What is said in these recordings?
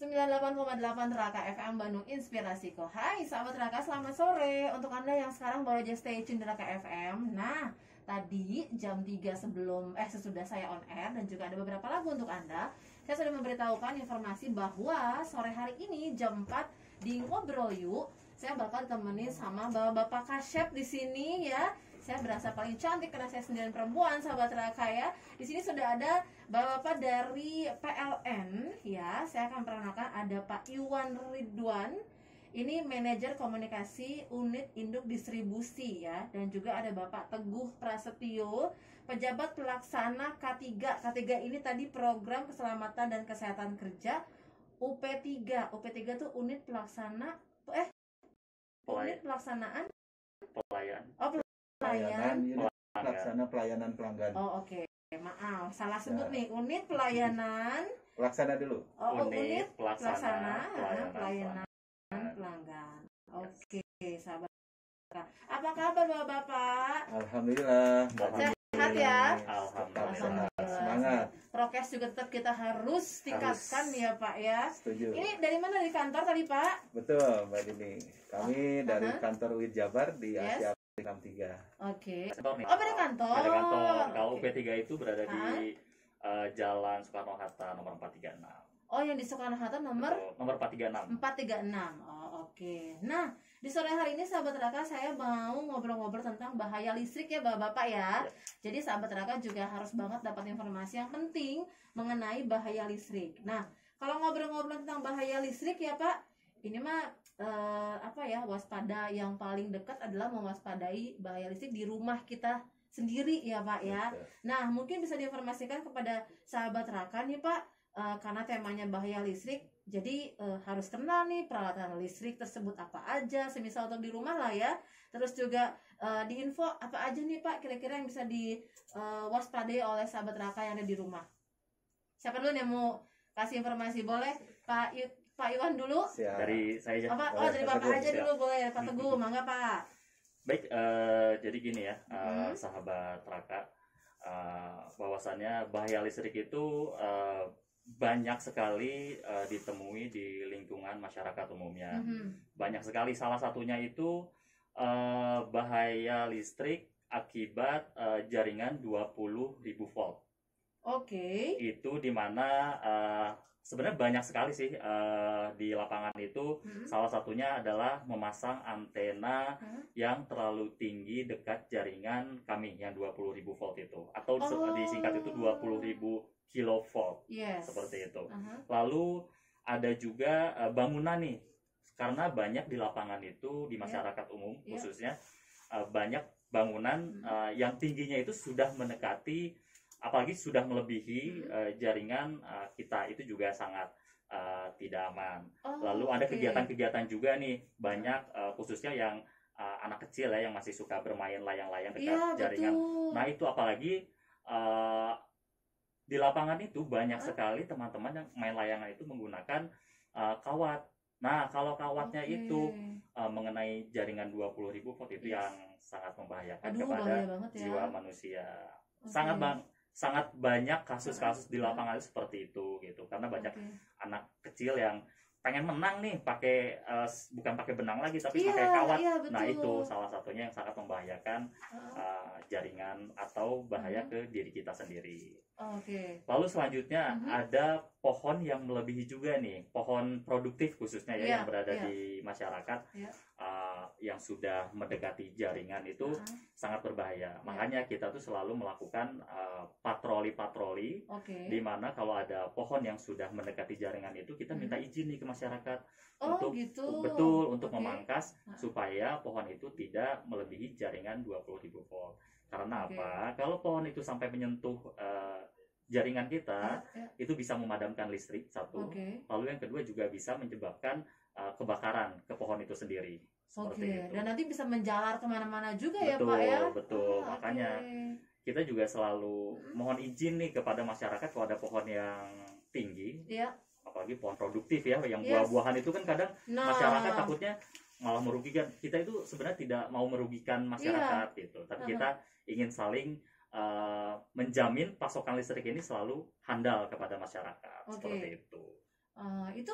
98,8 Raka FM Bandung Inspirasiku. Hai sahabat Raka, selamat sore. Untuk Anda yang sekarang baru aja stay tune di Raka FM. Nah, tadi jam 3 sesudah saya on air dan juga ada beberapa lagu untuk Anda, saya sudah memberitahukan informasi bahwa sore hari ini jam 4 di Ngobrol Yuk, saya bakal ditemenin sama bapak-bapak kasyep di sini ya. Saya berasa paling cantik karena saya sendirian perempuan, sahabat Raka ya. Di sini sudah ada bapak-bapak dari PLN ya. Saya akan perkenalkan ada Pak Iwan Ridwan. Ini manajer komunikasi unit induk distribusi ya. Dan juga ada Bapak Teguh Prasetyo, pejabat pelaksana K3. K3 ini tadi program keselamatan dan kesehatan kerja UP3. UP3 itu unit pelaksanaan pelayan. Pelaksana pelayanan pelanggan. Oh oke. Maaf, salah sebut nih. Unit pelayanan. Pelaksana dulu. Unit pelaksana pelayanan pelanggan. Oke, sahabat. Apa kabar Bapak-bapak? Alhamdulillah. Sehat ya? Alhamdulillah. Semangat. Prokes juga tetap kita harus tingkatkan ya Pak ya. Setuju. Ini dari mana, dari kantor tadi Pak? Betul Mbak Dini. Kami dari kantor UID Jabar di Asia 63. Oke. Kantor nih. Oh, beda kantor. Beda kantor. Kalau Oke. UP3 itu berada di Jalan Soekarno-Hatta nomor 436. Oh, yang di Soekarno-Hatta nomor Nomor 436. 436. Oh, oke. Nah, di sore hari ini sahabat Raka saya mau ngobrol-ngobrol tentang bahaya listrik ya Bapak-bapak ya. Jadi sahabat Raka juga harus banget dapat informasi yang penting mengenai bahaya listrik. Nah, kalau ngobrol-ngobrol tentang bahaya listrik ya Pak, ini mah waspada yang paling dekat adalah mewaspadai bahaya listrik di rumah kita sendiri ya Pak ya. Nah, mungkin bisa diinformasikan kepada sahabat Raka nih Pak, karena temanya bahaya listrik, jadi harus kenal nih peralatan listrik tersebut apa aja, semisal untuk di rumah lah ya. Terus juga diinfo apa aja nih Pak kira-kira yang bisa diwaspadai oleh sahabat Raka yang ada di rumah. Siapa dulu yang mau kasih informasi? Boleh Pak Iwan dulu? Siap. Dari saya aja. Dari Bapak aja dulu boleh. Pak Teguh, mangga Pak. Baik, jadi gini ya, sahabat Raka, bahwasannya bahaya listrik itu banyak sekali ditemui di lingkungan masyarakat umumnya. Banyak sekali, salah satunya itu bahaya listrik akibat jaringan 20.000 volt. Oke. Itu dimana sebenarnya banyak sekali sih di lapangan itu. Salah satunya adalah memasang antena yang terlalu tinggi dekat jaringan kami yang 20.000 volt itu, atau disingkat itu 20.000 kilovolt. Seperti itu. Lalu ada juga bangunan nih, karena banyak di lapangan itu di masyarakat umum khususnya banyak bangunan yang tingginya itu sudah mendekati, apalagi sudah melebihi jaringan kita, itu juga sangat tidak aman. Lalu ada kegiatan-kegiatan juga nih, banyak khususnya yang anak kecil ya, yang masih suka bermain layang-layang dekat jaringan. Betul. Nah itu apalagi di lapangan itu banyak sekali teman-teman yang main layangan itu menggunakan kawat. Nah kalau kawatnya itu mengenai jaringan 20.000 volt itu yang sangat membahayakan kepada jiwa manusia. Sangat banyak kasus-kasus di lapangan seperti itu gitu, karena banyak anak kecil yang pengen menang nih pakai bukan pakai benang lagi tapi pakai kawat. Nah itu salah satunya yang sangat membahayakan jaringan atau bahaya ke diri kita sendiri. Lalu selanjutnya ada pohon yang melebihi juga nih, pohon produktif khususnya ya yang berada di masyarakat yang sudah mendekati jaringan itu sangat berbahaya. Makanya kita tuh selalu melakukan patroli-patroli, di mana kalau ada pohon yang sudah mendekati jaringan itu kita minta izin nih ke masyarakat untuk memangkas supaya pohon itu tidak melebihi jaringan 20.000 volt. Karena apa? Kalau pohon itu sampai menyentuh jaringan kita, itu bisa memadamkan listrik satu. Lalu yang kedua juga bisa menyebabkan kebakaran ke pohon itu sendiri. Itu. Dan nanti bisa menjalar kemana-mana juga ya Pak ya. Betul. Makanya kita juga selalu mohon izin nih kepada masyarakat kalau ada pohon yang tinggi, apalagi pohon produktif ya, yang buah-buahan itu kan kadang masyarakat takutnya malah merugikan. Kita itu sebenarnya tidak mau merugikan masyarakat gitu, tapi kita ingin saling menjamin pasokan listrik ini selalu handal kepada masyarakat. Seperti itu. Itu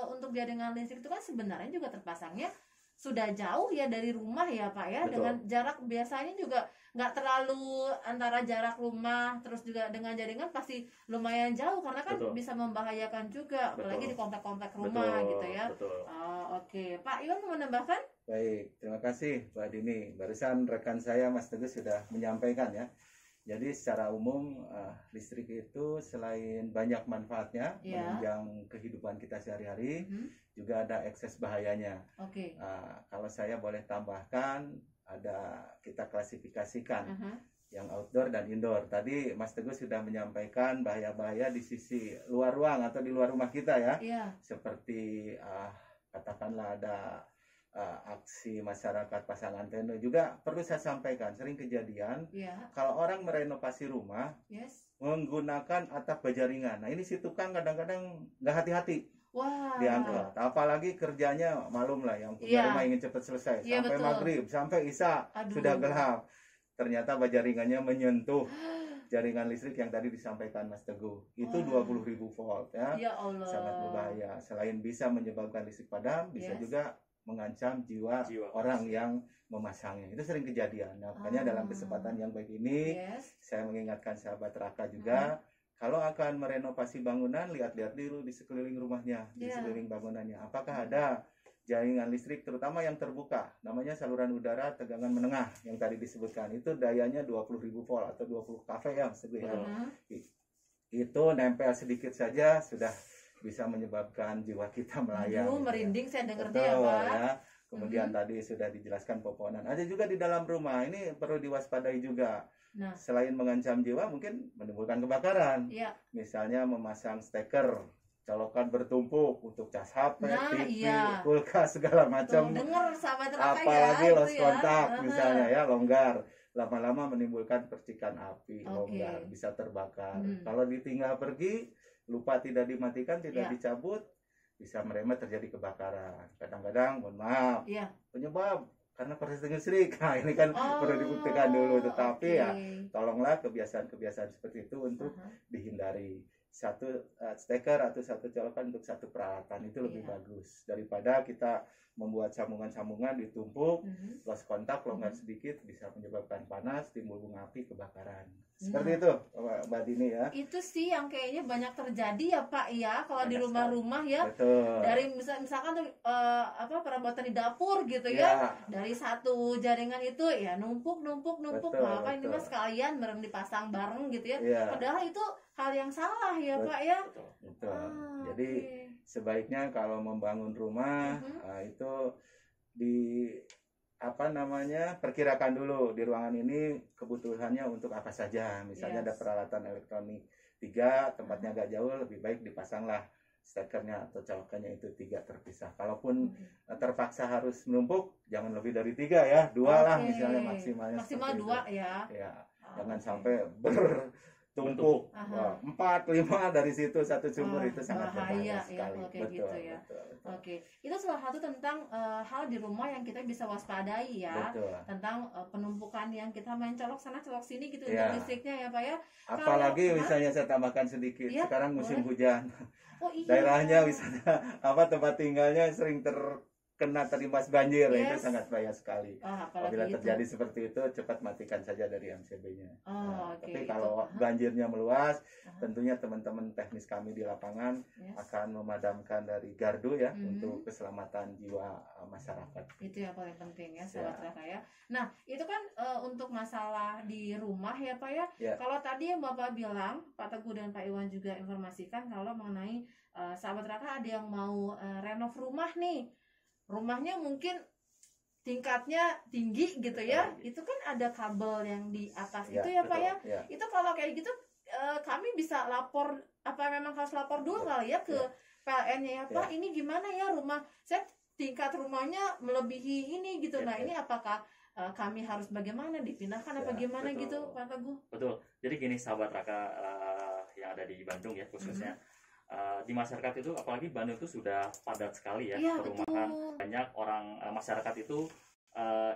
untuk jaringan listrik itu kan sebenarnya juga terpasangnya sudah jauh ya dari rumah ya Pak ya. Betul. Dengan jarak biasanya juga nggak terlalu antara jarak rumah terus juga dengan jaringan pasti lumayan jauh karena kan Betul. bisa membahayakan juga apalagi Betul. di komplek-komplek rumah Betul, gitu ya. betul. Oke. Pak Iwan mau menambahkan? Baik, terima kasih Mbak Dini. Barusan rekan saya Mas Teguh sudah menyampaikan ya. Jadi secara umum listrik itu selain banyak manfaatnya Ya. menunjang kehidupan kita sehari-hari, Mhm. juga ada ekses bahayanya. Oke. Kalau saya boleh tambahkan, kita klasifikasikan Aha. yang outdoor dan indoor. Tadi Mas Teguh sudah menyampaikan bahaya-bahaya di sisi luar ruang atau di luar rumah kita ya, Iya. seperti katakanlah ada aksi masyarakat pasang antena. Juga perlu saya sampaikan, sering kejadian Iya. kalau orang merenovasi rumah Yes. menggunakan atap bajaringan. Nah ini si tukang kadang-kadang nggak hati-hati Wah. diangkat, apalagi kerjanya malum lah, yang punya Iya. rumah ingin cepat selesai, Iya, sampai betul. maghrib, sampai isya Aduh. sudah gelap, ternyata bajaringannya menyentuh jaringan listrik yang tadi disampaikan Mas Teguh. Itu Wah. 20.000 volt ya, Ya Allah. sangat berbahaya. Selain bisa menyebabkan listrik padam, bisa Yes. juga mengancam jiwa orang yang memasangnya. Itu sering kejadian. Nah, makanya dalam kesempatan yang baik ini, Yes. saya mengingatkan sahabat Raka juga, kalau akan merenovasi bangunan, lihat-lihat dulu di sekeliling rumahnya, di Yeah. sekeliling bangunannya. Apakah ada jaringan listrik, terutama yang terbuka, namanya saluran udara tegangan menengah yang tadi disebutkan. Itu dayanya 20.000 volt atau 20 kV ya, Mas Teguh ya. Mhm. Itu nempel sedikit saja sudah bisa menyebabkan jiwa kita melayang. Aduh, gitu ya. merinding saya dengernya ya Betul, Pak. ya. Kemudian tadi sudah dijelaskan pepohonan. Ada juga di dalam rumah. Ini perlu diwaspadai juga. Nah. Selain mengancam jiwa, mungkin menimbulkan kebakaran. Iya. Misalnya memasang steker, colokan bertumpuk untuk cas HP, Nah, TV, iya. kulkas segala Tuh, macam. denger sahabat Raka Apalagi ya, los itu ya. kontak Aha. misalnya ya, longgar. Lama-lama menimbulkan percikan api, Oke. longgar, bisa terbakar. Hmm. Kalau ditinggal pergi, lupa tidak dimatikan, tidak Ya. dicabut, bisa merembet terjadi kebakaran. Kadang-kadang, mohon maaf, Iya. penyebab karena proses listrik. Nah, ini kan perlu dibuktikan dulu. Tetapi oke. ya, tolonglah kebiasaan-kebiasaan seperti itu untuk Aha. dihindari. Satu steker atau satu colokan untuk satu peralatan itu lebih Iya. bagus daripada kita membuat sambungan-sambungan ditumpuk, Mhm. lost kontak, longgar Mhm. sedikit bisa menyebabkan panas, timbul bunga api, kebakaran. Seperti Nah. itu, Mbak Dini ya. Itu sih yang kayaknya banyak terjadi ya Pak ya, kalau di Banyak rumah-rumah ya. Betul. Dari misalkan tuh perabotan di dapur gitu ya. Ya, Dari satu jaringan itu ya numpuk. Betul, Maka ini betul. mah sekalian bareng dipasang bareng gitu ya. ya, Padahal itu hal yang salah ya Bet- Pak ya. Betul. betul. Ah, Jadi oke. sebaiknya kalau membangun rumah itu di perkirakan dulu di ruangan ini kebutuhannya untuk apa saja. Misalnya ada Yes. peralatan elektronik 3, tempatnya agak jauh, lebih baik dipasanglah stekernya atau colokannya itu 3 terpisah. Kalaupun terpaksa harus menumpuk, jangan lebih dari 3 ya, 2 lah Oke. misalnya maksimalnya. Maksimal seperti 2 itu. ya. Ya, Ah, jangan oke. sampai bertumpuk. Aha. 4, 5 dari situ satu sumber, Wah, itu sangat bahaya berbahaya ya sekali. kalau kayak gitu ya. Betul. Oke, itu salah satu tentang hal di rumah yang kita bisa waspadai ya. Betul. Tentang penumpukan yang kita main colok sana colok sini gitu Ya. untuk listriknya ya Pak ya. Apalagi Kalau- misalnya saya tambahkan sedikit, Iya, sekarang musim boleh. hujan, Oh iya. daerahnya wisata tempat tinggalnya sering terkena terimbas banjir, itu Yes. sangat bahaya sekali. Apalagi Apabila itu. terjadi seperti itu, cepat matikan saja dari MCB-nya. Oh, oke, Tapi itu. kalau Aha. banjirnya meluas, Aha. tentunya teman-teman teknis kami di lapangan Yes. akan memadamkan dari gardu ya, Mhm. untuk keselamatan jiwa masyarakat. Itu yang paling penting ya sahabat Raka ya. Nah itu kan untuk masalah di rumah ya Pak ya. Ya. Kalau tadi yang Bapak bilang, Pak Teguh dan Pak Iwan juga informasikan kalau mengenai sahabat Raka ada yang mau renov rumah nih, rumahnya mungkin tingkatnya tinggi gitu ya. Itu kan ada kabel yang di atas Ya, itu ya Pak betul. ya. Ya. Itu kalau kayak gitu kami bisa lapor, apa memang harus lapor dulu kali ya ke Ya. PLN-nya ya Pak, Ya. ini gimana ya rumah saya tingkat rumahnya melebihi ini gitu. Ya, Nah ya. ini apakah kami harus bagaimana, dipindahkan apa Ya, gimana betul. gitu Pak Teguh? Betul. Jadi gini sahabat Raka yang ada di Bandung ya khususnya. Di masyarakat itu apalagi Bandung itu sudah padat sekali ya Iya perumahan. betul. Banyak orang masyarakat itu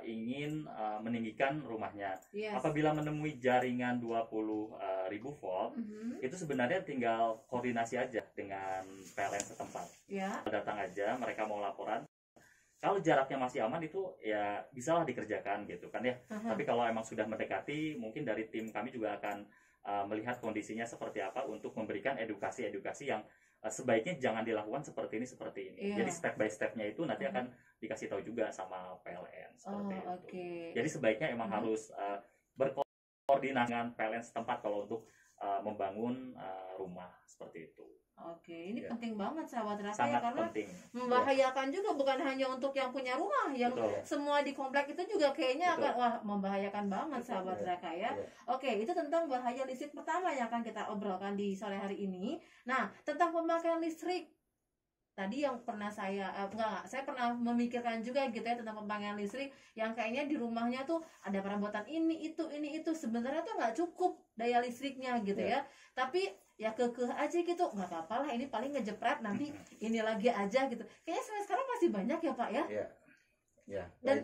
ingin meninggikan rumahnya. Yes. Apabila menemui jaringan 20.000 volt, itu sebenarnya tinggal koordinasi aja dengan PLN setempat. Ya. Datang aja, mereka mau laporan. Kalau jaraknya masih aman itu ya bisalah dikerjakan gitu kan ya. Tapi kalau emang sudah mendekati, mungkin dari tim kami juga akan melihat kondisinya seperti apa untuk memberikan edukasi-edukasi yang sebaiknya jangan dilakukan seperti ini. Iya. Jadi step by stepnya itu nanti akan dikasih tahu juga sama PLN seperti itu. Okay. Jadi sebaiknya emang harus berkoordinasi dengan PLN setempat kalau untuk membangun rumah seperti itu. Oke, ini penting banget sahabat Raka Sangat ya, karena penting. membahayakan juga, bukan hanya untuk yang punya rumah, yang Betul. semua di komplek itu juga kayaknya Betul. akan membahayakan banget sahabat Raka ya. Oke, itu tentang bahaya listrik pertama yang akan kita obrolkan di sore hari ini. Nah, tentang pemakaian listrik tadi yang pernah saya saya pernah memikirkan juga gitu ya, tentang pemakaian listrik yang kayaknya di rumahnya tuh ada perabotan ini itu sebenarnya tuh nggak cukup daya listriknya gitu ya. Tapi ya kekeh aja gitu, nggak apa-apa lah, ini paling ngejepret nanti ini lagi aja gitu. Kayaknya sampai sekarang masih banyak ya Pak ya. Ya. Dan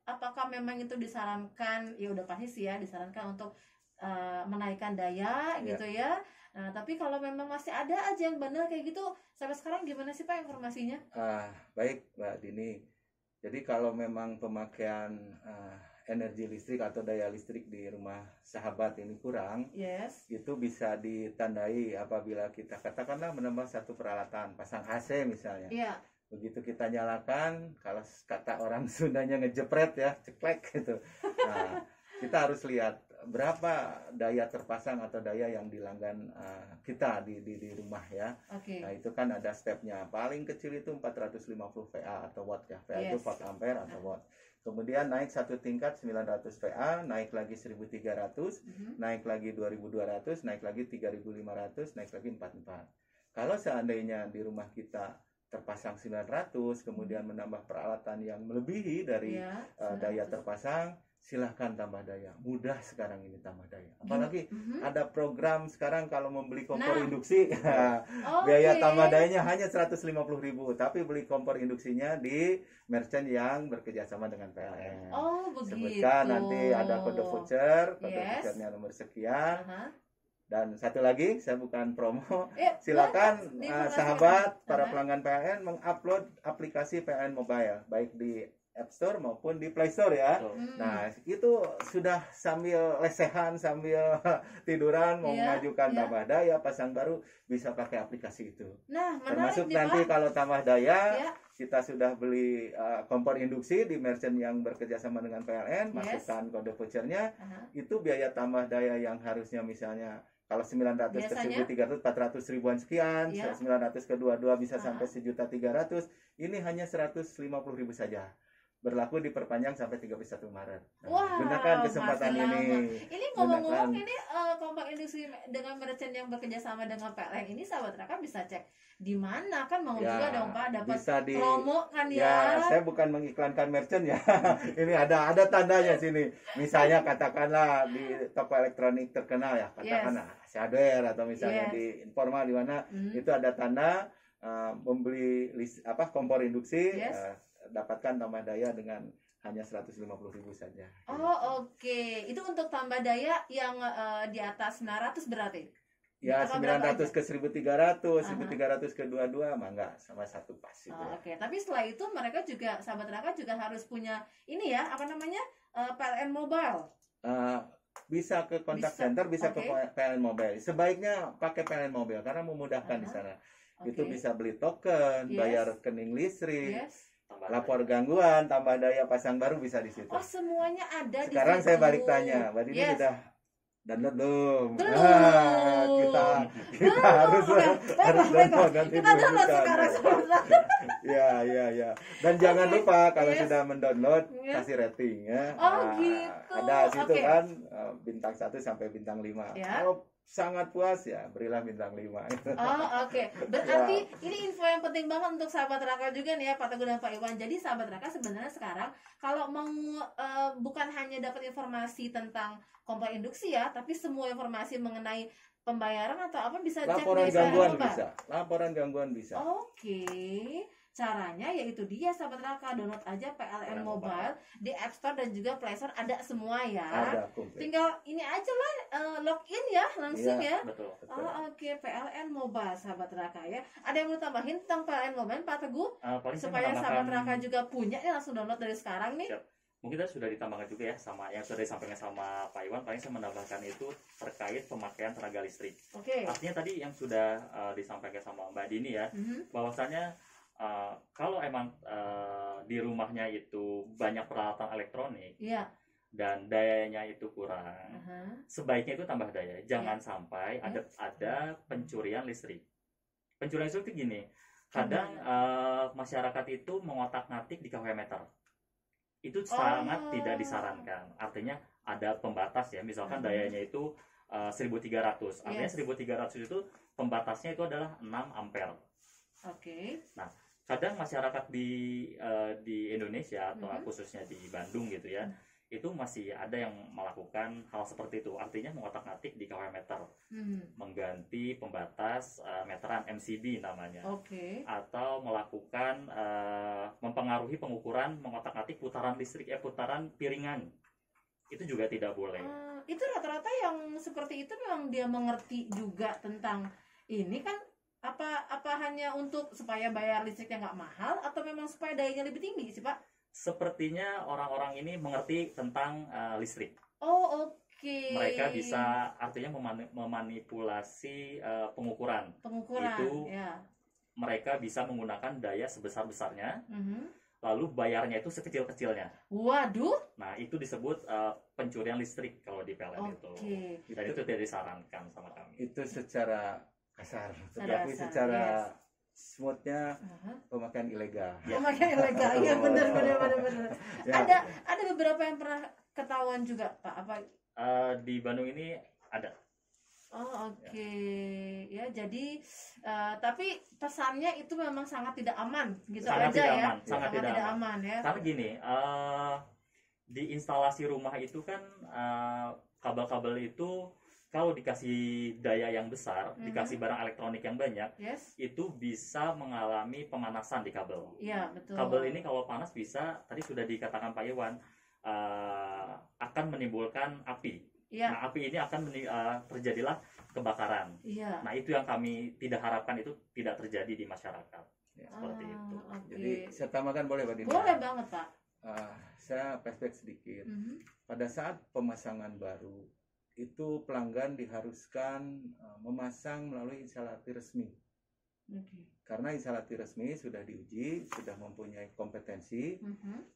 apakah memang itu disarankan, ya udah pasti sih ya disarankan untuk menaikkan daya gitu ya. Nah, tapi kalau memang masih ada aja yang benar kayak gitu, sampai sekarang gimana sih Pak informasinya? Baik Mbak Dini. Jadi kalau memang pemakaian energi listrik atau daya listrik di rumah sahabat ini kurang, itu bisa ditandai apabila kita katakanlah menambah satu peralatan, pasang AC misalnya. Begitu kita nyalakan, kalau kata orang Sundanya ngejepret ya, ceklek gitu. Nah, kita harus lihat berapa daya terpasang atau daya yang dilanggan kita di rumah ya. Nah, itu kan ada stepnya. Paling kecil itu 450 VA atau watt ya. VA itu watt ampere atau watt. Kemudian naik satu tingkat 900 VA, naik lagi 1300, naik lagi 2200, naik lagi 3500, naik lagi 44. Kalau seandainya di rumah kita terpasang 900, kemudian menambah peralatan yang melebihi dari daya terpasang, silahkan tambah daya. Mudah sekarang ini tambah daya. Apalagi ada program sekarang kalau membeli kompor induksi, biaya tambah dayanya hanya 150.000. Tapi beli kompor induksinya di merchant yang bekerjasama dengan PLN. Sebutkan nanti ada kode voucher, vouchernya nomor sekian. Dan satu lagi, saya bukan promo, silakan sahabat para pelanggan PLN mengupload aplikasi PLN Mobile, baik di App Store maupun di Play Store ya. Nah, itu sudah sambil lesehan, sambil tiduran mau mengajukan tambah daya, pasang baru, bisa pakai aplikasi itu. Nah, termasuk nanti kalau tambah daya, kita sudah beli kompor induksi di merchant yang bekerjasama dengan PLN, masukkan kode vouchernya, itu biaya tambah daya yang harusnya misalnya kalau 900 ke 1.300, 400 ribuan sekian, 900 ke 22 bisa sampai 1.300.000, ini hanya 150.000 saja. Berlaku diperpanjang sampai 31 Maret. Nah, gunakan kesempatan ini. Ini ngomong-ngomong, ini kompak industri dengan merchant yang bekerja sama dengan PLN ini, sahabat Raka bisa cek di mana, kan mau juga dong Pak dapat promo kan ya. Saya bukan mengiklankan merchant ya. Ini ada tandanya sini. Misalnya katakanlah di toko elektronik terkenal ya, katakanlah Hardware atau misalnya di informal di mana itu ada tanda membeli kompor induksi. Dapatkan tambah daya dengan hanya 150.000 saja. Oke. Itu untuk tambah daya yang di atas 900 berarti? Ya, 900 ke 1.300, 1.300 ke 22 mah enggak, sama satu pas itu. Oke. Tapi setelah itu mereka juga, sahabat Raka juga harus punya ini ya, apa namanya, PLN Mobile. Bisa ke kontak center, bisa ke PLN Mobile. Sebaiknya pakai PLN Mobile karena memudahkan di sana. Itu bisa beli token, bayar rekening listrik. Lapor gangguan, tambah daya, pasang baru bisa di situ. Semuanya ada. Sekarang saya balik tanya, Mbak Dini sudah download belum? Kita harus download nanti kita download sekarang. Ya. Dan jangan lupa kalau sudah mendownload kasih rating ya. Gitu. Ada situ kan bintang 1 sampai bintang 5. Kalau sangat puas ya berilah bintang 5. Berarti ini info yang penting banget untuk sahabat Raka juga nih ya, Pak Teguh dan Pak Iwan. Jadi sahabat Raka sebenarnya sekarang kalau mau bukan hanya dapat informasi tentang kompor induksi ya, tapi semua informasi mengenai pembayaran atau apa bisa laporan cek di gangguan bisa. Laporan gangguan bisa. Caranya yaitu dia sahabat Raka, download aja PLN Mobile di App Store dan juga Play Store, ada semua ya. Ada, tinggal ini aja lah, login ya langsung ya. Betul. Oke, PLN Mobile sahabat Raka ya. Ada yang mau tambahin tentang PLN Mobile Pak Teguh? Supaya sahabat Raka juga punya nih, langsung download dari sekarang nih. Siap. Mungkin tadi sudah ditambahkan juga ya sama yang sudah disampaikan sama Pak Iwan. Paling saya menambahkan itu terkait pemakaian tenaga listrik. Artinya tadi yang sudah disampaikan sama Mbak Dini ya, bahwasanya kalau emang di rumahnya itu banyak peralatan elektronik dan dayanya itu kurang, sebaiknya itu tambah daya. Jangan sampai ada pencurian listrik. Pencurian listrik itu gini, kadang masyarakat itu mengotak-ngatik di kW meter. Itu sangat tidak disarankan. Artinya ada pembatas ya, misalkan dayanya itu 1300. Artinya 1300 itu pembatasnya itu adalah 6 ampere. Nah, kadang masyarakat di Indonesia atau khususnya di Bandung gitu ya, itu masih ada yang melakukan hal seperti itu. Artinya mengotak-ngatik di kW meter, mengganti pembatas meteran MCB namanya, atau melakukan mempengaruhi pengukuran, mengotak-ngatik putaran listrik putaran piringan. Itu juga tidak boleh. Itu rata-rata yang seperti itu memang dia mengerti juga tentang ini kan, apa hanya untuk supaya bayar listriknya nggak mahal, atau memang supaya dayanya lebih tinggi sih Pak? Sepertinya orang-orang ini mengerti tentang listrik. Mereka bisa artinya memanipulasi pengukuran. Itu mereka bisa menggunakan daya sebesar-besarnya, lalu bayarnya itu sekecil-kecilnya. Waduh. Nah, itu disebut pencurian listrik kalau di PLN itu. Dan itu tidak disarankan sama kami. Itu secara kasar, tetapi secara smoothnya pemakaian ilegal. Pemakaian ilegal, iya benar. Ya. Ada beberapa yang pernah ketahuan juga Pak, apa? Di Bandung ini ada. Ya, jadi tapi pesannya itu memang sangat tidak aman gitu sangat aja tidak ya. Aman. Sangat tidak aman ya. Karena gini, di instalasi rumah itu kan kabel-kabel itu kalau dikasih daya yang besar, dikasih barang elektronik yang banyak, itu bisa mengalami pemanasan di kabel. Iya, betul. Kabel ini kalau panas bisa, tadi sudah dikatakan Pak Iwan, akan menimbulkan api. Nah, api ini akan terjadilah kebakaran. Nah, itu yang kami tidak harapkan, itu tidak terjadi di masyarakat. Seperti itu. Jadi saya tambahkan boleh Pak Dini? Boleh banget Pak. Saya flashback sedikit. Pada saat pemasangan baru, itu pelanggan diharuskan memasang melalui instalasi resmi. Karena instalasi resmi sudah diuji, sudah mempunyai kompetensi,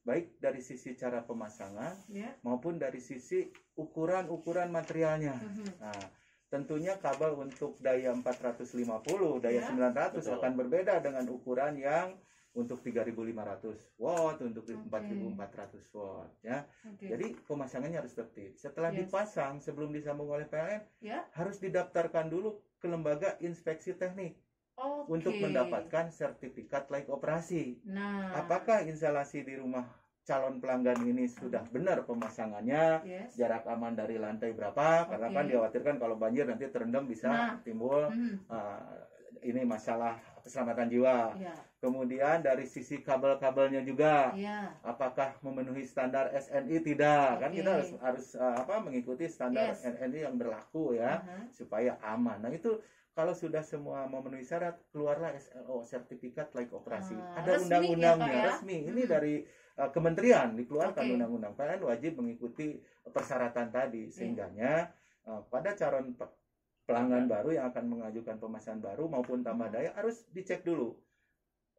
baik dari sisi cara pemasangan maupun dari sisi ukuran materialnya. Nah, tentunya kabel untuk daya 450, daya 900 akan berbeda dengan ukuran yang untuk 3.500 watt, untuk 4.400 watt ya. Jadi pemasangannya harus tertib. Setelah dipasang, sebelum disambung oleh PLN, harus didaftarkan dulu ke lembaga inspeksi teknik untuk mendapatkan sertifikat layak operasi. Apakah instalasi di rumah calon pelanggan ini sudah benar pemasangannya, jarak aman dari lantai berapa, karena kan dikhawatirkan kalau banjir nanti terendam bisa timbul ini masalah keselamatan jiwa. Kemudian dari sisi kabel-kabelnya juga, apakah memenuhi standar SNI tidak? Kan kita harus mengikuti standar SNI yang berlaku ya, supaya aman. Nah, itu kalau sudah semua memenuhi syarat, keluarlah SLO, sertifikat layak operasi. Ada undang-undangnya resmi. Ini dari kementerian dikeluarkan undang-undang. PLN wajib mengikuti persyaratan tadi, sehingganya pada calon pelanggan baru yang akan mengajukan pemasangan baru maupun tambah daya harus dicek dulu.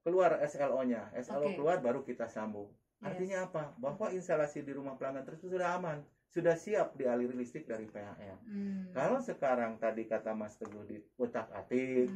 Keluar SLO-nya, SLO keluar baru kita sambung. Artinya apa? Bahwa instalasi di rumah pelanggan tersebut sudah aman, sudah siap dialiri listrik dari PLN. Kalau sekarang tadi kata Mas Teguh diutak-atik,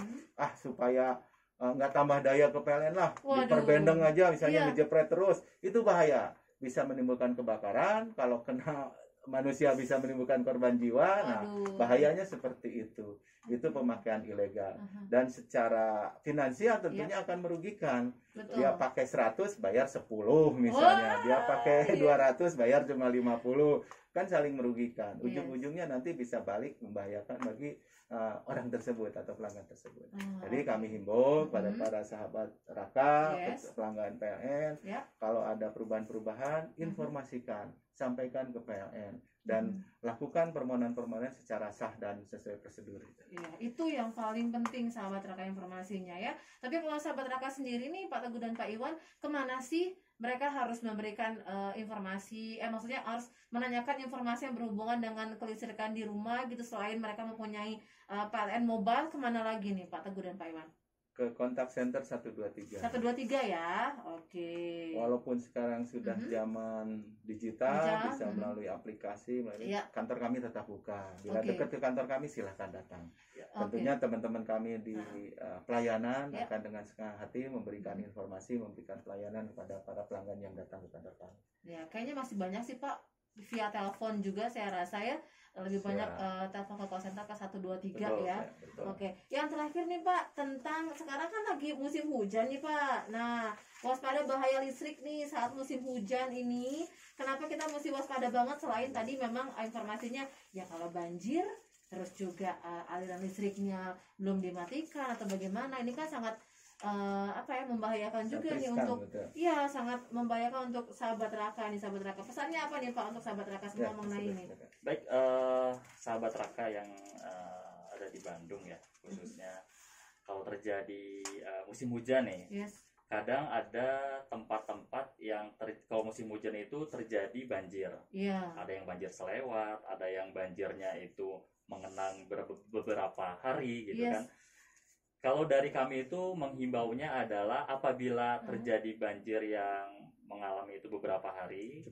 supaya nggak tambah daya ke PLN lah, diperbendeng aja misalnya, dijepret terus, itu bahaya, bisa menimbulkan kebakaran. Kalau kena manusia bisa menimbulkan korban jiwa. Nah, bahayanya seperti itu. Itu pemakaian ilegal. Dan secara finansial tentunya akan merugikan. Betul. Dia pakai 100 bayar 10 misalnya. Dia pakai 200 bayar cuma 50. Kan saling merugikan. Ujung-ujungnya nanti bisa balik membahayakan bagi orang tersebut atau pelanggan tersebut. Jadi kami himbau pada para sahabat Raka, pelanggan PLN, kalau ada perubahan-perubahan, informasikan, sampaikan ke PLN, dan lakukan permohonan-permohonan secara sah dan sesuai prosedur. Ya, itu yang paling penting sahabat Raka informasinya ya. Tapi kalau sahabat Raka sendiri nih Pak Teguh dan Pak Iwan, kemana sih mereka harus memberikan informasi, maksudnya harus menanyakan informasi yang berhubungan dengan kelistrikan di rumah gitu, selain mereka mempunyai PLN mobile, kemana lagi nih Pak Teguh dan Pak Iwan? Ke kontak center 123. 123 ya. Oke. Walaupun sekarang sudah zaman digital, bisa melalui aplikasi, melalui kantor kami tetap buka. Bila dekat ke kantor kami silahkan datang. Tentunya teman-teman kami di pelayanan akan dengan senang hati memberikan informasi, memberikan pelayanan kepada para pelanggan yang datang ke kantor kami. Ya, kayaknya masih banyak sih Pak, via telepon juga saya rasa ya. Lebih banyak telepon ke call center ke 123. Betul, ya. Oke. Yang terakhir nih Pak, tentang sekarang kan lagi musim hujan nih Pak. Nah, waspada bahaya listrik nih saat musim hujan ini. Kenapa kita mesti waspada banget, selain tadi memang informasinya ya kalau banjir, terus juga aliran listriknya belum dimatikan atau bagaimana, ini kan sangat membahayakan juga nih untuk sangat membahayakan untuk sahabat Raka nih, sahabat Raka. Pesannya apa nih Pak untuk sahabat Raka semua mengenai ini? Baik, sahabat Raka yang ada di Bandung ya, khususnya kalau terjadi musim hujan nih, kadang ada tempat-tempat yang kalau musim hujan itu terjadi banjir. Ada yang banjir selewat, ada yang banjirnya itu mengenang beberapa hari gitu kan. Kalau dari kami itu menghimbaunya adalah apabila terjadi banjir yang mengalami itu beberapa hari,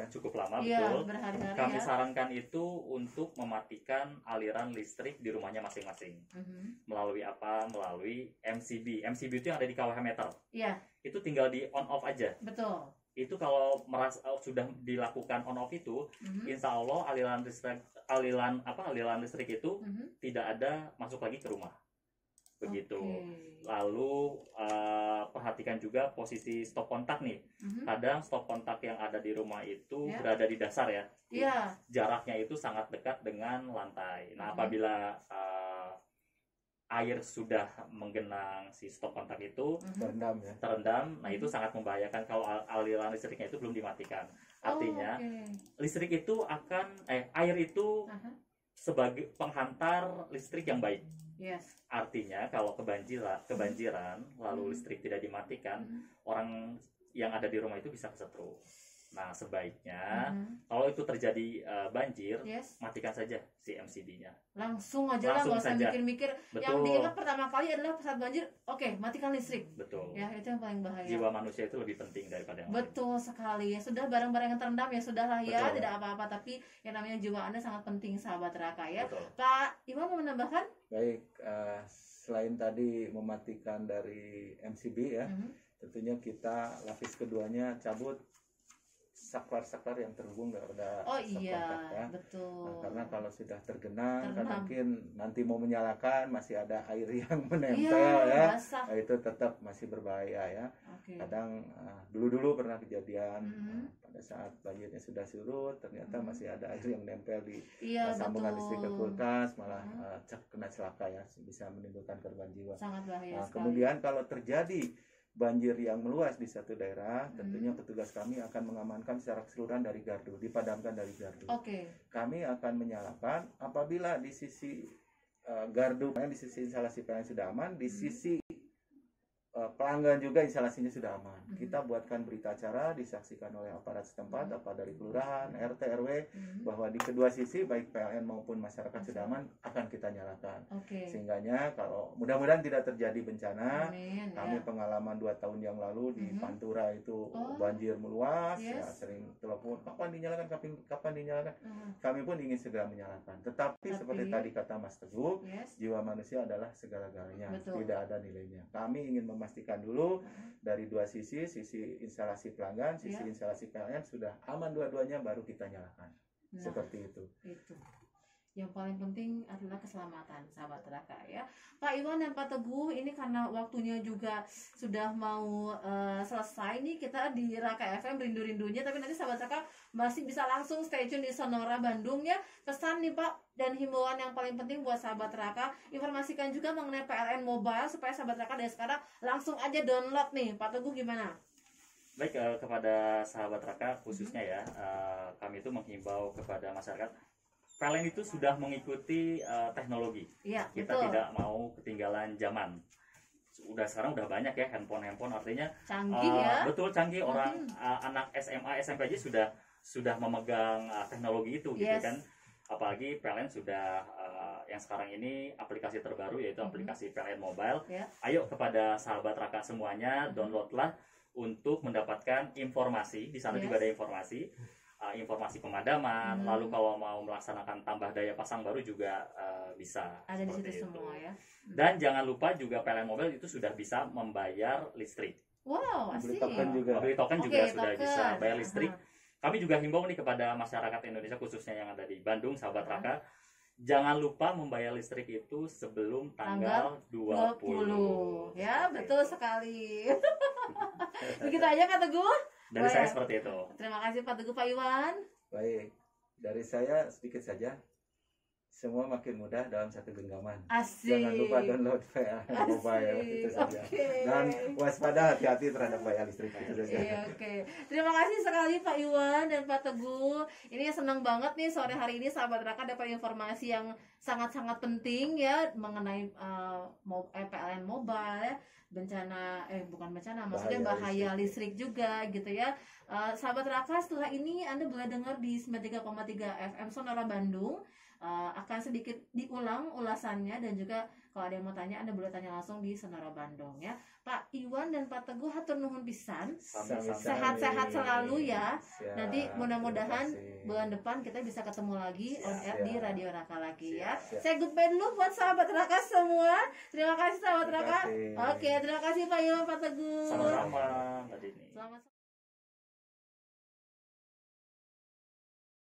cukup lama betul. Kami sarankan itu untuk mematikan aliran listrik di rumahnya masing-masing. Melalui apa? Melalui MCB. MCB itu yang ada di KWH meter. Itu tinggal di on off aja. Betul. Itu kalau sudah dilakukan on off itu, insya Allah aliran listrik itu tidak ada masuk lagi ke rumah. Begitu. Lalu perhatikan juga posisi stop kontak nih. Kadang stop kontak yang ada di rumah itu berada di dasar ya. Jaraknya itu sangat dekat dengan lantai. Nah, apabila air sudah menggenang si stop kontak itu terendam, nah itu sangat membahayakan kalau aliran listriknya itu belum dimatikan. Artinya listrik itu air itu sebagai penghantar listrik yang baik. Artinya kalau kebanjiran lalu listrik tidak dimatikan, orang yang ada di rumah itu bisa kesetrum. Nah, sebaiknya kalau itu terjadi banjir, matikan saja si MCB-nya. Langsung aja lah, nggak usah mikir-mikir. Yang diingat pertama kali adalah saat banjir, matikan listrik. Betul. Ya, itu yang paling bahaya. Jiwa manusia itu lebih penting daripada yang Betul lain. Sekali. Ya sudah, barang-barang yang terendam ya sudahlah ya, tidak apa-apa. Tapi yang namanya jiwa Anda sangat penting, sahabat Raka ya. Betul. Pak Iwan mau menambahkan? Baik, selain tadi mematikan dari MCB ya, tentunya kita lapis keduanya cabut saklar-saklar yang terhubung kepada kontak ya. Betul. Nah, karena kalau sudah tergenang kan mungkin nanti mau menyalakan masih ada air yang menempel ya. Nah, itu tetap masih berbahaya ya. Kadang dulu pernah kejadian pada saat banjirnya sudah surut, ternyata masih ada air yang menempel di sambungan listrik ke kulkas, malah kena celaka ya, bisa menimbulkan korban jiwa. Sangat bahaya. Nah, kemudian kalau terjadi banjir yang meluas di satu daerah, tentunya petugas kami akan mengamankan secara keseluruhan dari gardu, dipadamkan dari gardu. Kami akan menyalakan apabila di sisi gardu, di sisi instalasi PLN sudah aman, di sisi pelanggan juga instalasinya sudah aman. Kita buatkan berita acara, disaksikan oleh aparat setempat, apa dari kelurahan, RT, RW, bahwa di kedua sisi baik PLN maupun masyarakat sudah aman, akan kita nyalakan. Sehingganya kalau mudah-mudahan tidak terjadi bencana. Kami pengalaman 2 tahun yang lalu di Pantura itu banjir meluas, ya sering telepon, kapan dinyalakan, kapan dinyalakan. Kami pun ingin segera menyalakan. Tetapi seperti tadi kata Mas Teguh, jiwa manusia adalah segala-galanya, tidak ada nilainya. Kami ingin memastikan dulu dari dua sisi instalasi pelanggan, sisi instalasi PLN sudah aman dua-duanya, baru kita nyalakan. seperti itu. Yang paling penting adalah keselamatan, sahabat Raka ya. Pak Iwan dan Pak Teguh, ini karena waktunya juga sudah mau selesai nih kita di Raka FM rindu-rindunya, tapi nanti sahabat Raka masih bisa langsung stay tune di Sonora Bandung ya. Pesan nih Pak dan himbauan yang paling penting buat sahabat Raka, informasikan juga mengenai PLN Mobile supaya sahabat Raka dari sekarang langsung aja download nih. Pak Teguh gimana? Baik, kepada sahabat Raka khususnya ya, kami itu menghimbau kepada masyarakat, PLN itu sudah mengikuti teknologi. Iya, kita tidak mau ketinggalan zaman. Sekarang udah banyak ya handphone artinya canggih ya. Betul, canggih. Orang anak SMA, SMP aja sudah memegang teknologi itu gitu kan. Apalagi PLN sudah yang sekarang ini aplikasi terbaru yaitu aplikasi PLN Mobile. Ayo kepada sahabat Raka semuanya, downloadlah untuk mendapatkan informasi. Di sana juga ada informasi pemadaman, lalu kalau mau melaksanakan tambah daya pasang baru juga bisa. Ada di situ semua ya. Dan jangan lupa juga PLN Mobile itu sudah bisa membayar listrik. Wow, asik. Beli token juga sudah bisa bayar listrik. Kami juga himbau nih kepada masyarakat Indonesia khususnya yang ada di Bandung, sahabat Raka, jangan lupa membayar listrik itu sebelum tanggal 20. Ya, betul sekali. Begitu aja Pak Teguh. Dari saya seperti itu. Terima kasih Pak Teguh, Pak Iwan. Baik, dari saya sedikit saja. Semua makin mudah dalam satu genggaman. Asik. Jangan lupa download PLN Mobile itu saja. Dan waspada, hati-hati terhadap bayar listrik itu saja. Terima kasih sekali Pak Iwan dan Pak Teguh. Ini senang banget nih sore hari ini sahabat Raka dapat informasi yang sangat-sangat penting ya mengenai PLN Mobile ya. Bukan bencana, maksudnya bahaya listrik juga gitu ya. Sahabat Raka, setelah ini Anda boleh dengar di 93,3 FM Sonora Bandung. Akan sedikit diulang ulasannya, dan juga kalau ada yang mau tanya Anda boleh tanya langsung di Sonora Bandung ya. Pak Iwan dan Pak Teguh hatur nuhun pisan. Sehat-sehat selalu ya. Nanti mudah-mudahan bulan depan kita bisa ketemu lagi on air di Radio Raka lagi ya. Saya goodbye dulu buat sahabat Raka semua. Terima kasih sahabat Raka. Terima kasih Pak Iwan, Pak Teguh. Sama-sama Mbak Dini. Selamat